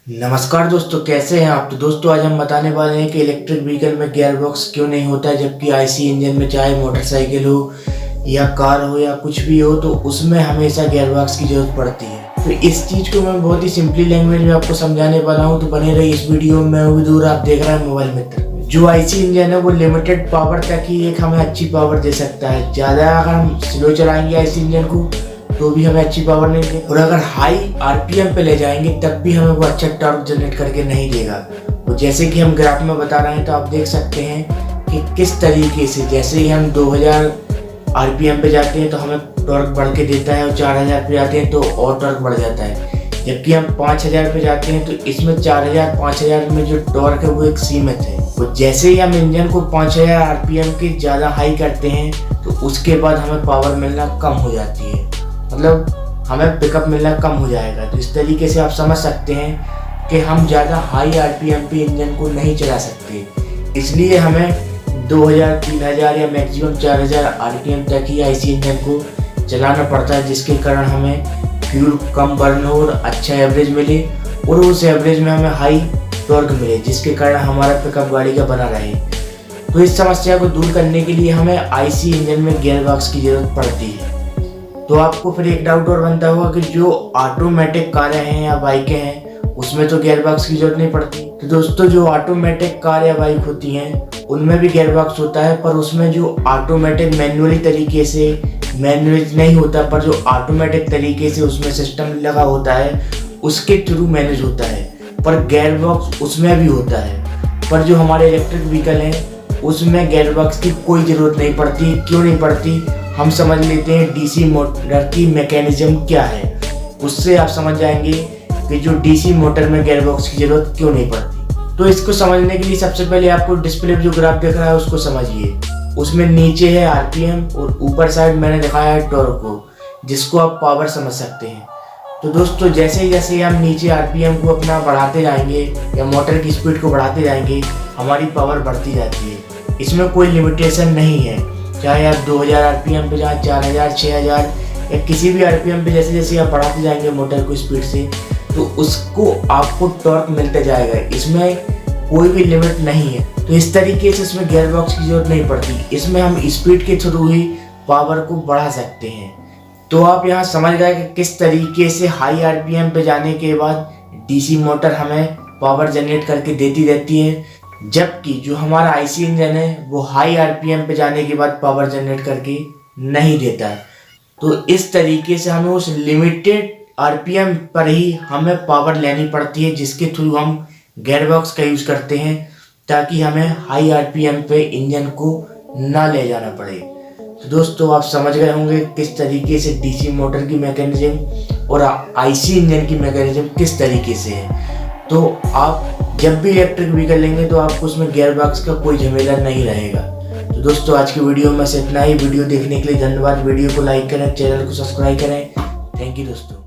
नमस्कार दोस्तों, कैसे हैं आप। तो दोस्तों आज हम बताने वाले हैं कि इलेक्ट्रिक व्हीकल में गियर बॉक्स क्यों नहीं होता है, जबकि आईसी इंजन में चाहे मोटरसाइकिल हो या कार हो या कुछ भी हो तो उसमें हमेशा गियर बॉक्स की जरूरत पड़ती है। तो इस चीज़ को मैं बहुत ही सिंपली लैंग्वेज में आपको समझाने वाला हूँ, तो बने रही इस वीडियो में। मैं दूर आप देख रहे हैं मोबाइल मित्र। जो आईसी इंजन है वो लिमिटेड पावर तक ही एक हमें अच्छी पावर दे सकता है। ज़्यादा अगर हम स्लो चलाएंगे आईसी इंजन को तो भी हमें अच्छी पावर नहीं देगा, और अगर हाई आरपीएम पे ले जाएंगे तब भी हमें वो अच्छा टॉर्क जनरेट करके नहीं देगा। तो जैसे कि हम ग्राफ में बता रहे हैं, तो आप देख सकते हैं कि किस तरीके से जैसे ही हम 2000 आरपीएम पे जाते हैं तो हमें टॉर्क बढ़ के देता है, और 4000 पे जाते हैं तो और टॉर्क बढ़ जाता है। जबकि हम 5000 पे जाते हैं तो इसमें 4000 5000 में जो टॉर्क है वो एक सीमित है। तो जैसे ही हम इंजन को 5000 आरपीएम के ज़्यादा हाई करते हैं तो उसके बाद हमें पावर मिलना कम हो जाती है, मतलब हमें पिकअप मिलना कम हो जाएगा। तो इस तरीके से आप समझ सकते हैं कि हम ज़्यादा हाई आरपीएम पे इंजन को नहीं चला सकते। इसलिए हमें 2000 3000 या मैक्सिमम 4000 आरपीएम तक ही आईसी इंजन को चलाना पड़ता है, जिसके कारण हमें फ्यूल कम बर्न हो और अच्छा एवरेज मिले, और उस एवरेज में हमें हाई टॉर्क मिले, जिसके कारण हमारा पिकअप गाड़ी का बना रहे। तो इस समस्या को दूर करने के लिए हमें आईसी इंजन में गियर बॉक्स की ज़रूरत पड़ती है। तो आपको फिर एक डाउट और बनता होगा कि जो ऑटोमेटिक कारें हैं या बाइकें हैं उसमें तो गियर बॉक्स की जरूरत नहीं पड़ती। तो दोस्तों जो ऑटोमेटिक कार या बाइक होती हैं उनमें भी गियर बॉक्स होता है, पर उसमें जो ऑटोमेटिक मैन्युअली तरीके से मैनेज नहीं होता, पर जो ऑटोमेटिक तरीके से उसमें सिस्टम लगा होता है उसके थ्रू मैनेज होता है। पर गियर बॉक्स उसमें भी होता है, पर जो हमारे इलेक्ट्रिक व्हीकल हैं उसमें गियर बॉक्स की कोई ज़रूरत नहीं पड़ती। क्यों नहीं पड़ती, हम समझ लेते हैं डीसी मोटर की मैकेनिज्म क्या है। उससे आप समझ जाएंगे कि जो डीसी मोटर में गियर बॉक्स की ज़रूरत क्यों नहीं पड़ती। तो इसको समझने के लिए सबसे पहले आपको डिस्प्ले पे जो ग्राफ दिख रहा है उसको समझिए। उसमें नीचे है आरपीएम और ऊपर साइड मैंने दिखाया है टॉर्क को, जिसको आप पावर समझ सकते हैं। तो दोस्तों जैसे जैसे हम नीचे आरपीएम को अपना बढ़ाते जाएंगे या मोटर की स्पीड को बढ़ाते जाएंगे, हमारी पावर बढ़ती जाती है। इसमें कोई लिमिटेशन नहीं है, चाहे आप 2000 आरपीएम पे जाएं, 4000 6000 या किसी भी आरपीएम पे जैसे जैसे आप बढ़ाते जाएंगे मोटर को स्पीड से, तो उसको आपको टॉर्क मिलता जाएगा। इसमें कोई भी लिमिट नहीं है। तो इस तरीके से इसमें गियर बॉक्स की जरूरत नहीं पड़ती। इसमें हम स्पीड के थ्रू ही पावर को बढ़ा सकते हैं। तो आप यहाँ समझ गए कि किस तरीके से हाई आरपीएम पे जाने के बाद डीसी मोटर हमें पावर जनरेट करके देती रहती है, जबकि जो हमारा आईसी इंजन है वो हाई आरपीएम पे जाने के बाद पावर जनरेट करके नहीं देता है। तो इस तरीके से हमें उस लिमिटेड आरपीएम पर ही हमें पावर लेनी पड़ती है, जिसके थ्रू हम गियर बॉक्स का यूज़ करते हैं, ताकि हमें हाई आरपीएम पे इंजन को ना ले जाना पड़े। तो दोस्तों आप समझ गए होंगे किस तरीके से डीसी मोटर की मैकेनिज्म और आईसी इंजन की मैकेनिज्म किस तरीके से है। तो आप जब भी इलेक्ट्रिक व्हीकल लेंगे तो आपको उसमें गियर बॉक्स का कोई झमेला नहीं रहेगा। तो दोस्तों आज की वीडियो में से इतना ही। वीडियो देखने के लिए धन्यवाद। वीडियो को लाइक करें, चैनल को सब्सक्राइब करें। थैंक यू दोस्तों।